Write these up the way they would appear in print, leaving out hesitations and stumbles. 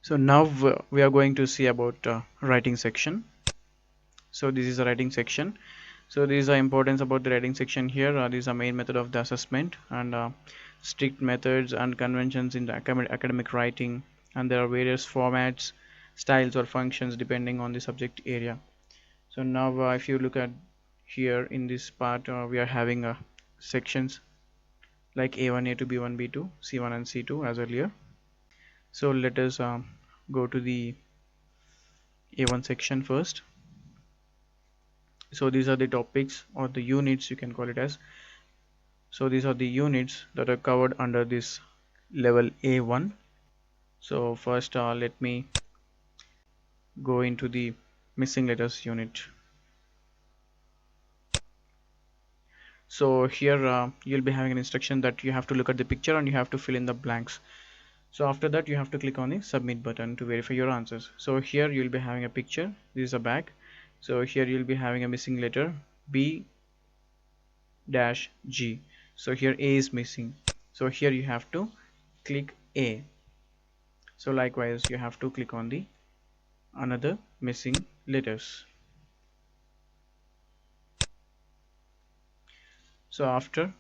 So now we are going to see about writing section. So this is a writing section. So there is a importance about the writing section here. This is a main method of the assessment, and strict methods and conventions in the academic writing, and there are various formats, styles or functions depending on the subject area. So now if you look at here in this part, we are having sections like A1, A2, B1, B2, C1 and C2 as earlier. So let us go to the A1 section first. So these are the topics or the units, you can call it as. So these are the units that are covered under this level A1. So first let me go into the missing letters unit. So here you'll be having an instruction that you have to look at the picture and you have to fill in the blanks. So after that you have to click on the submit button to verify your answers. So here you'll be having a picture. This is a bag. So here you'll be having a missing letter B dash G. So here A is missing. So here you have to click A. So likewise you have to click on the another missing letters. So after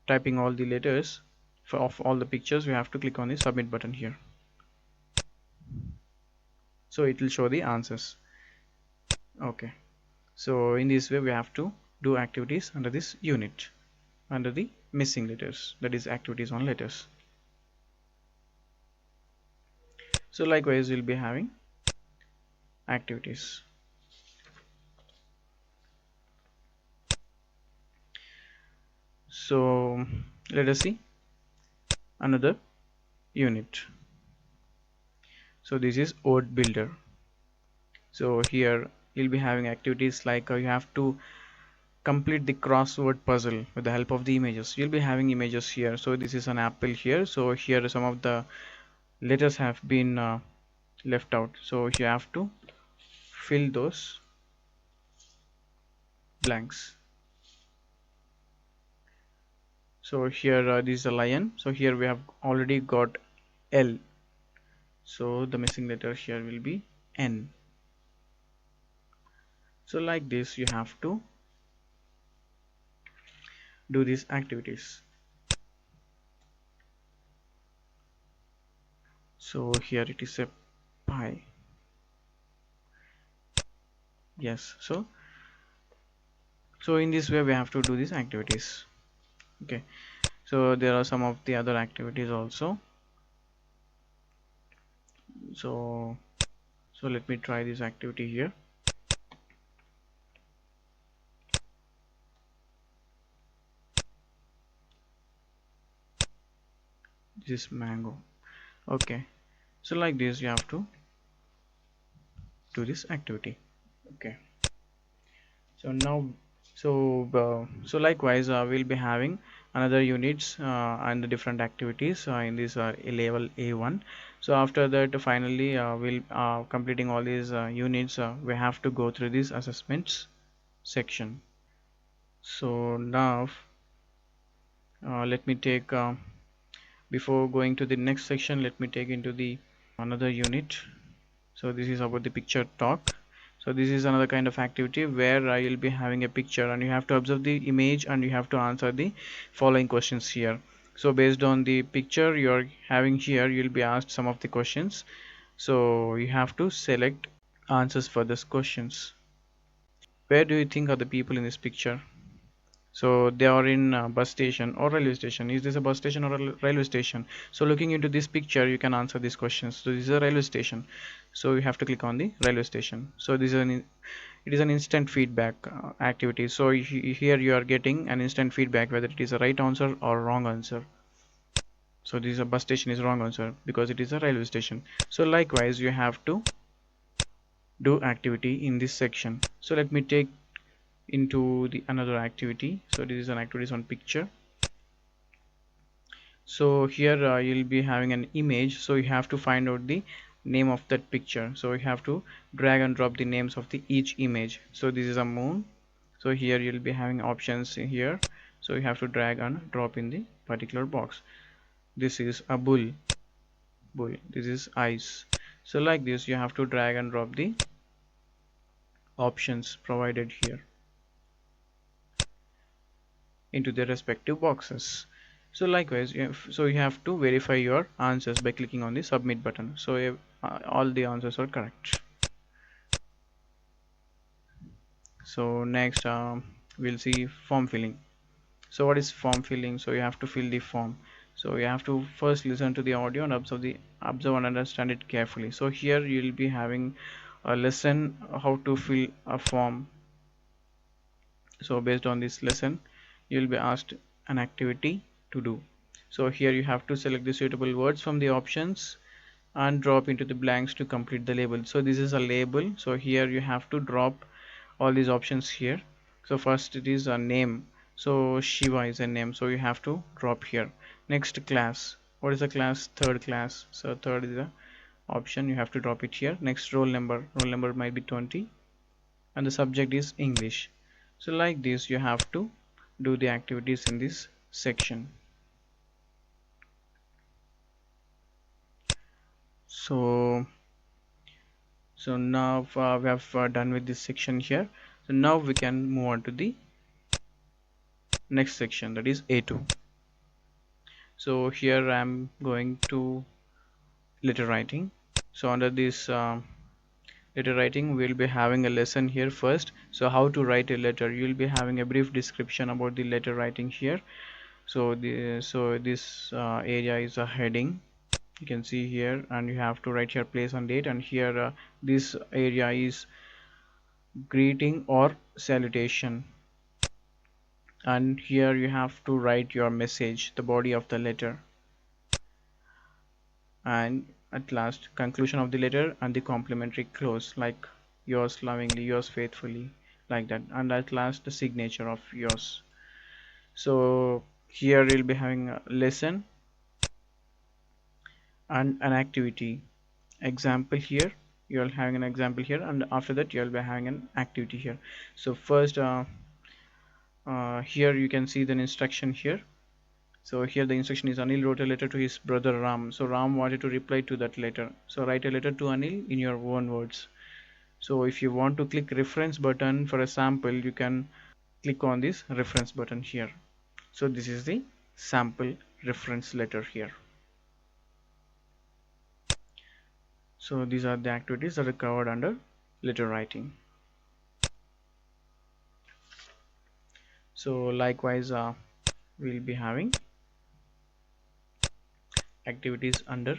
typing all the letters of all the pictures, we have to click on the submit button here. So it will show the answers. Okay, so in this way we have to do activities under this unit, under the missing letters, that is activities on letters. So likewise we'll be having activities. So let us see another unit. So this is word builder. So here you'll be having activities like you have to complete the crossword puzzle with the help of the images. You'll be having images here. So this is an apple here. So here some of the letters have been left out. So you have to fill those blanks. So here this is a lion. So here we have already got L. So the missing letter here will be N. So like this you have to do these activities. So here it is a pie. Yes, so in this way we have to do these activities. Okay, so there are some of the other activities also. So let me try this activity here. This is mango. Okay, so like this you have to do this activity. Okay, so now so likewise we'll be having another units and the different activities in this level A1. So after that finally we'll completing all these units, we have to go through this assessments section. So now let me take before going to the next section, let me take into the another unit. So this is about the picture talk. So this is another kind of activity where I will be having a picture and you have to observe the image and you have to answer the following questions here. So based on the picture you are having here, you'll be asked some of the questions. So you have to select answers for these questions. Where do you think are the people in this picture? So they are in a bus station or railway station. Is this a bus station or a railway station? So looking into this picture you can answer these questions. So this is a railway station, so you have to click on the railway station. So this is it is an instant feedback activity. So here you are getting an instant feedback whether it is a right answer or wrong answer. So this is a bus station is wrong answer because it is a railway station. So likewise you have to do activity in this section. So let me take into the another activity. So this is an activities on picture. So here you'll be having an image, so you have to find out the name of that picture. So you have to drag and drop the names of the each image. So this is a moon, so here you'll be having options here, so you have to drag and drop in the particular box. This is a bull, boy, this is ice. So like this you have to drag and drop the options provided here into the respective boxes. So likewise you have to verify your answers by clicking on the submit button. So all the answers are correct. So next we'll see form filling. So what is form filling? So you have to fill the form. So you have to first listen to the audio and observe and understand it carefully. So here you will be having a lesson how to fill a form. So based on this lesson you will be asked an activity to do. So here you have to select the suitable words from the options and drop into the blanks to complete the label. So this is a label. So here you have to drop all these options here. So first it is a name. So Shiva is a name, so you have to drop here. Next, class. What is the class? Third class. So third is the option, you have to drop it here. Next, roll number. Roll number might be 20 and the subject is English. So like this you have to do the activities in this section. So now we have done with this section here. So now we can move on to the next section, that is A2. So here I'm going to letter writing. So under this letter writing we'll be having a lesson here first. So how to write a letter, you'll be having a brief description about the letter writing here. So this area is a heading, you can see here, and you have to write here place and date, and here this area is greeting or salutation, and here you have to write your message, the body of the letter, and at last conclusion of the letter and the complimentary close like yours lovingly, yours faithfully, like that, and at last the signature of yours. So here you'll be having a lesson and an activity example here. You're having an example here, and after that you'll be having an activity here. So first here you can see the instruction here. So here the instruction is Anil wrote a letter to his brother Ram. So Ram wanted to reply to that letter. So write a letter to Anil in your own words. So if you want to click reference button for a sample, you can click on this reference button here. So this is the sample reference letter here. So these are the activities that are covered under letter writing. So likewise we'll be having activities under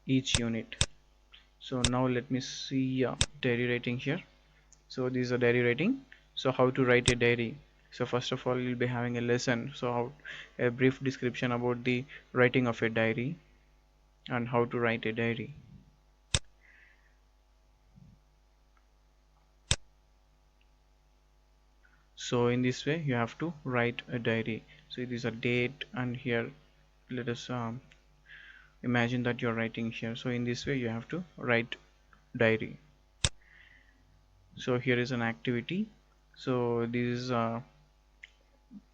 each unit. So now let me see diary writing here. So this is a diary writing. So how to write a diary. So first of all you'll be having a lesson, so how a brief description about the writing of a diary and how to write a diary. So in this way you have to write a diary. So it is a date, and here let us imagine that you're writing here. So in this way you have to write diary. So here is an activity. So this is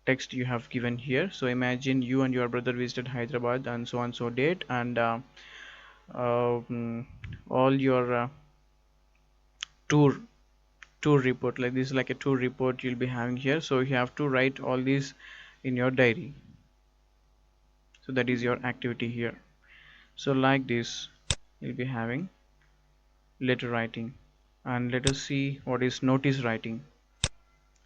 text you have given here. So imagine you and your brother visited Hyderabad and so date, and all your tour report, like this, like a tour report you'll be having here. So you have to write all these in your diary. So that is your activity here. So like this you'll be having letter writing. And let us see what is notice writing.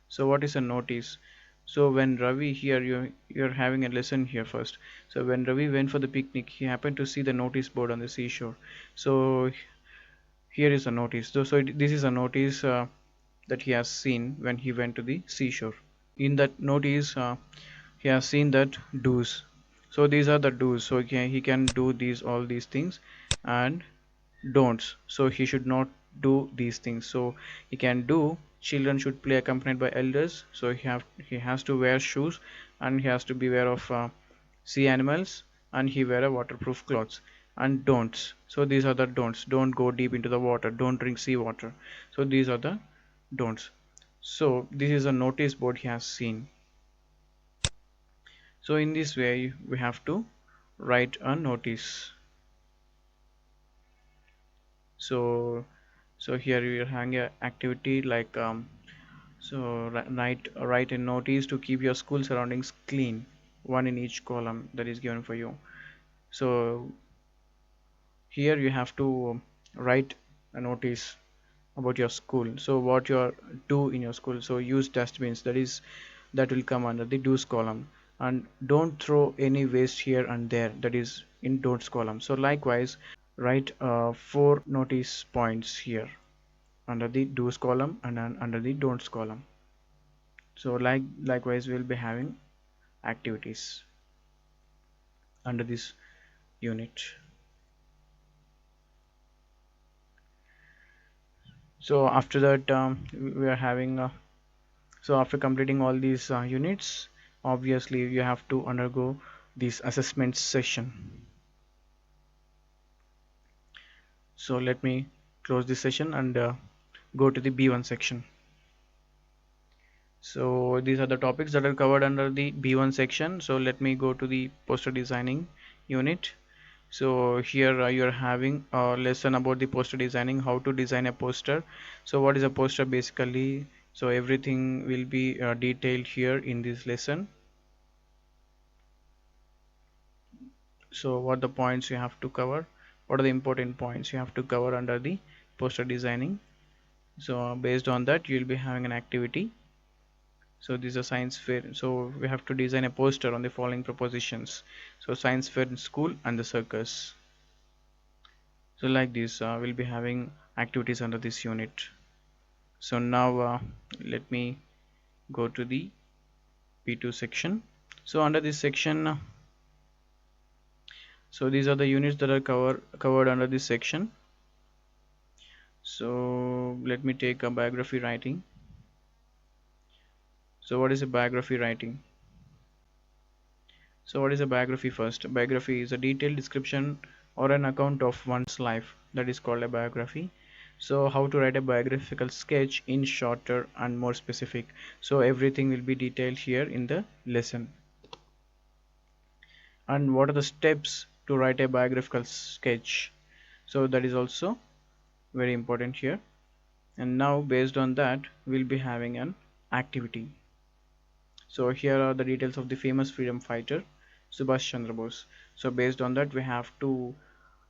So what is a notice? So when Ravi, here you're having a lesson here first. So when Ravi went for the picnic, he happened to see the notice board on the seashore. So here is a notice. So this is a notice that he has seen when he went to the seashore. In that notice he has seen that do's. So these are the do's. So he can do these, all these things, and don'ts. So he should not do these things. So he can do children should play accompanied by elders. So he has to wear shoes, and he has to beware of sea animals, and he wear a waterproof clothes. And don'ts, so these are the don'ts: don't go deep into the water, don't drink sea water. So these are the don'ts. So this is a notice board he has seen. So in this way we have to write a notice. So here we are having a activity like write a notice to keep your school surroundings clean, one in each column that is given for you. So here you have to write a notice about your school, so what you are do in your school. So use dustbins, that will come under the do's column, and don't throw any waste here and there, that is in don'ts column. So likewise write four notice points here under the do's column and then under the don'ts column. So likewise we'll be having activities under this unit. So after that we are having so after completing all these units, obviously you have to undergo this assessment session. So let me close this session and go to the B1 section. So these are the topics that are covered under the B1 section. So let me go to the poster designing unit. So here you're having a lesson about the poster designing, how to design a poster. So what is a poster basically? So everything will be detailed here in this lesson. So what the points you have to cover, what are the important points you have to cover under the poster designing. So based on that you'll be having an activity. So this is a science fair, so we have to design a poster on the following propositions. So science fair in school and the circus. So like this we'll be having activities under this unit. So now let me go to the P2 section. So under this section so these are the units that are covered under this section. So let me take a biography writing. So what is a biography writing? So what is a biography first? A biography is a detailed description or an account of one's life, that is called a biography. So how to write a biographical sketch in shorter and more specific. So everything will be detailed here in the lesson. And what are the steps to write a biographical sketch? So that is also very important here. And now based on that we'll be having an activity. So here are the details of the famous freedom fighter Subhash Chandra Bose. So based on that we have to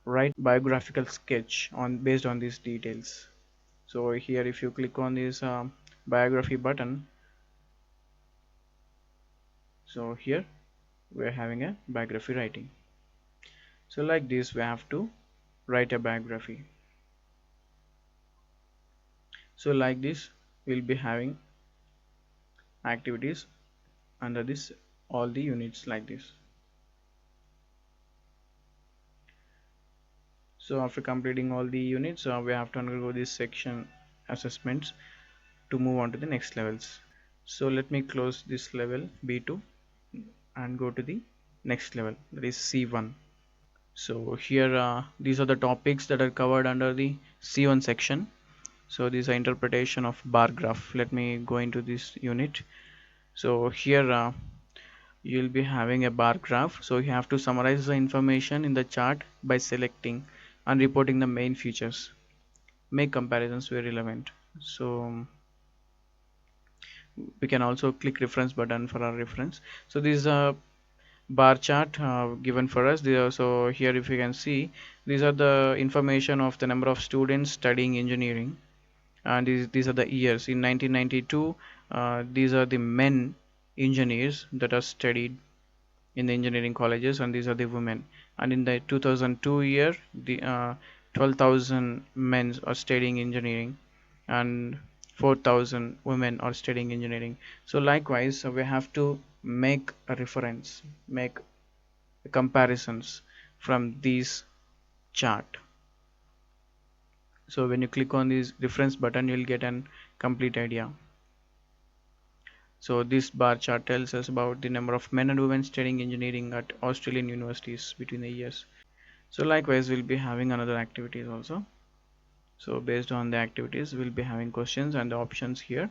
write biographical sketch on based on these details. So here if you click on this biography button, so here we are having a biography writing. So like this we have to write a biography. So like this we'll be having activities under this all the units like this. So after completing all the units we have to undergo this section assessments to move on to the next levels. So let me close this level B2 and go to the next level, that is C1. So here these are the topics that are covered under the C1 section. So this is an interpretation of bar graph. Let me go into this unit. So here you'll be having a bar graph. So you have to summarize the information in the chart by selecting and reporting the main features. Make comparisons where relevant. So we can also click reference button for our reference. So this is a bar chart given for us. So here if you can see, these are the information of the number of students studying engineering, and these are the years. In 1992 these are the men engineers that are studied in the engineering colleges, and these are the women. And in the 2002 year the 12,000 men are studying engineering and 4,000 women are studying engineering. So likewise we have to make a reference, make comparisons from these chart. So when you click on this reference button you'll get an complete idea. So this bar chart tells us about the number of men and women studying engineering at Australian universities between the years. So likewise we'll be having another activities also. So based on the activities we'll be having questions and the options here.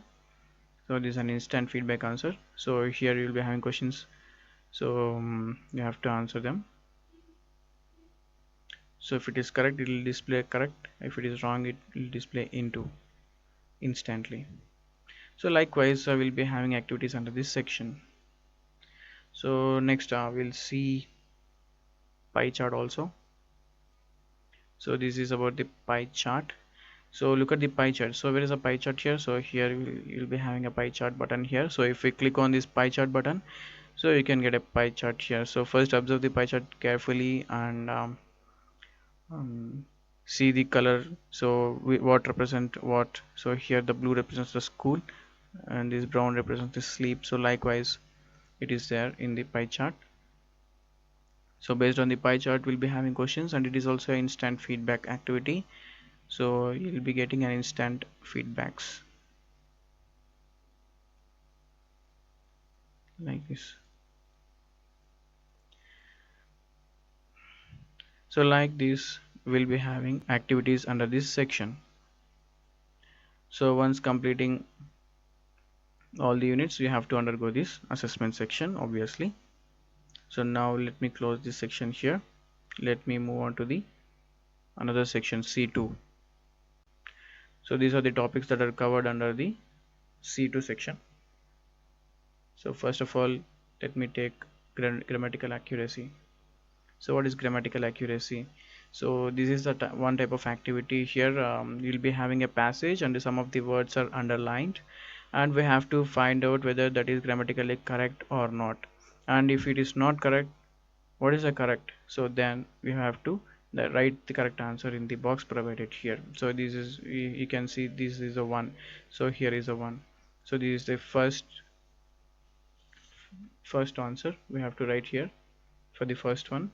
So this is an instant feedback answer. So here you'll be having questions, so you have to answer them. So if it is correct, it will display correct. If it is wrong, it will display into instantly. So likewise, I will be having activities under this section. So next we'll see pie chart also. So this is about the pie chart. So look at the pie chart. So where is a pie chart here? So here you'll be having a pie chart button here. So if we click on this pie chart button, so you can get a pie chart here. So first observe the pie chart carefully and um, see the color. So what represent what. So here the blue represents the school and this brown represents the sleep. So likewise it is there in the pie chart. So based on the pie chart we'll be having questions, and it is also an instant feedback activity. So you'll be getting an instant feedbacks like this. So like this we'll be having activities under this section. So once completing all the units, you have to undergo this assessment section obviously. So now let me close this section here. Let me move on to the another section, C2. So these are the topics that are covered under the C2 section. So first of all, let me take grammatical accuracy. So what is grammatical accuracy? So this is the one type of activity here. You'll be having a passage and some of the words are underlined, and we have to find out whether that is grammatically correct or not. And if it is not correct, what is the correct? So then we have to write the correct answer in the box provided here. So this is, you can see this is a 1. So here is a 1. So this is the first answer we have to write here for the first one.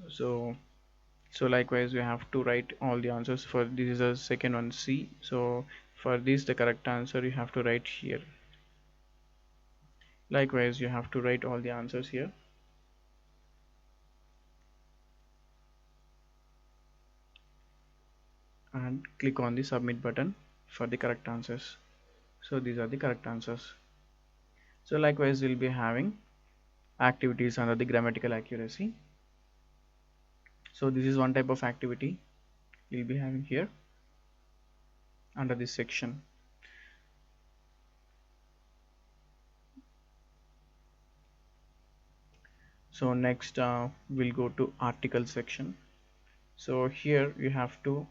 So likewise we have to write all the answers for this is the second one, C. So for this the correct answer you have to write here. Likewise you have to write all the answers here. And click on the submit button for the correct answers. So these are the correct answers. So likewise we'll be having activities under the grammatical accuracy. So this is one type of activity we'll be having here under this section. So next we'll go to article section. So here you have to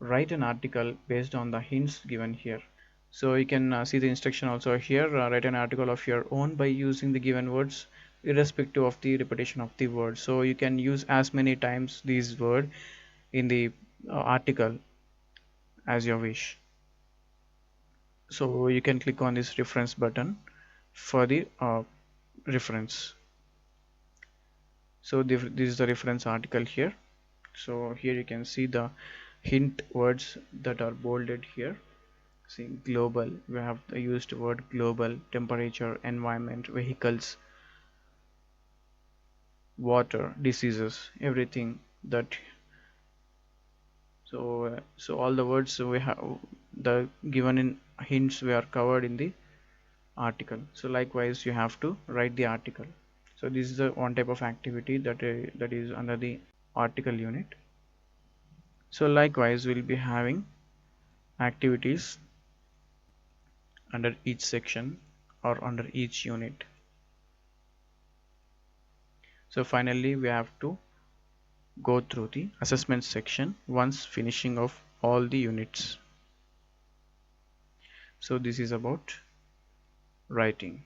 write an article based on the hints given here. So you can see the instruction also here. Write an article of your own by using the given words irrespective of the repetition of the word. So you can use as many times these word in the article as you wish. So you can click on this reference button for the reference. So this is the reference article here. So here you can see the hint words that are bolded here. See global, we have the used word global, temperature, environment, vehicles, water, diseases, everything that. So all the words we have the given in hints we are covered in the article. So likewise you have to write the article. So this is the one type of activity that is under the article unit. So likewise we'll be having activities under each section or under each unit. So finally we have to go through the assessment section once finishing of all the units. So this is about writing.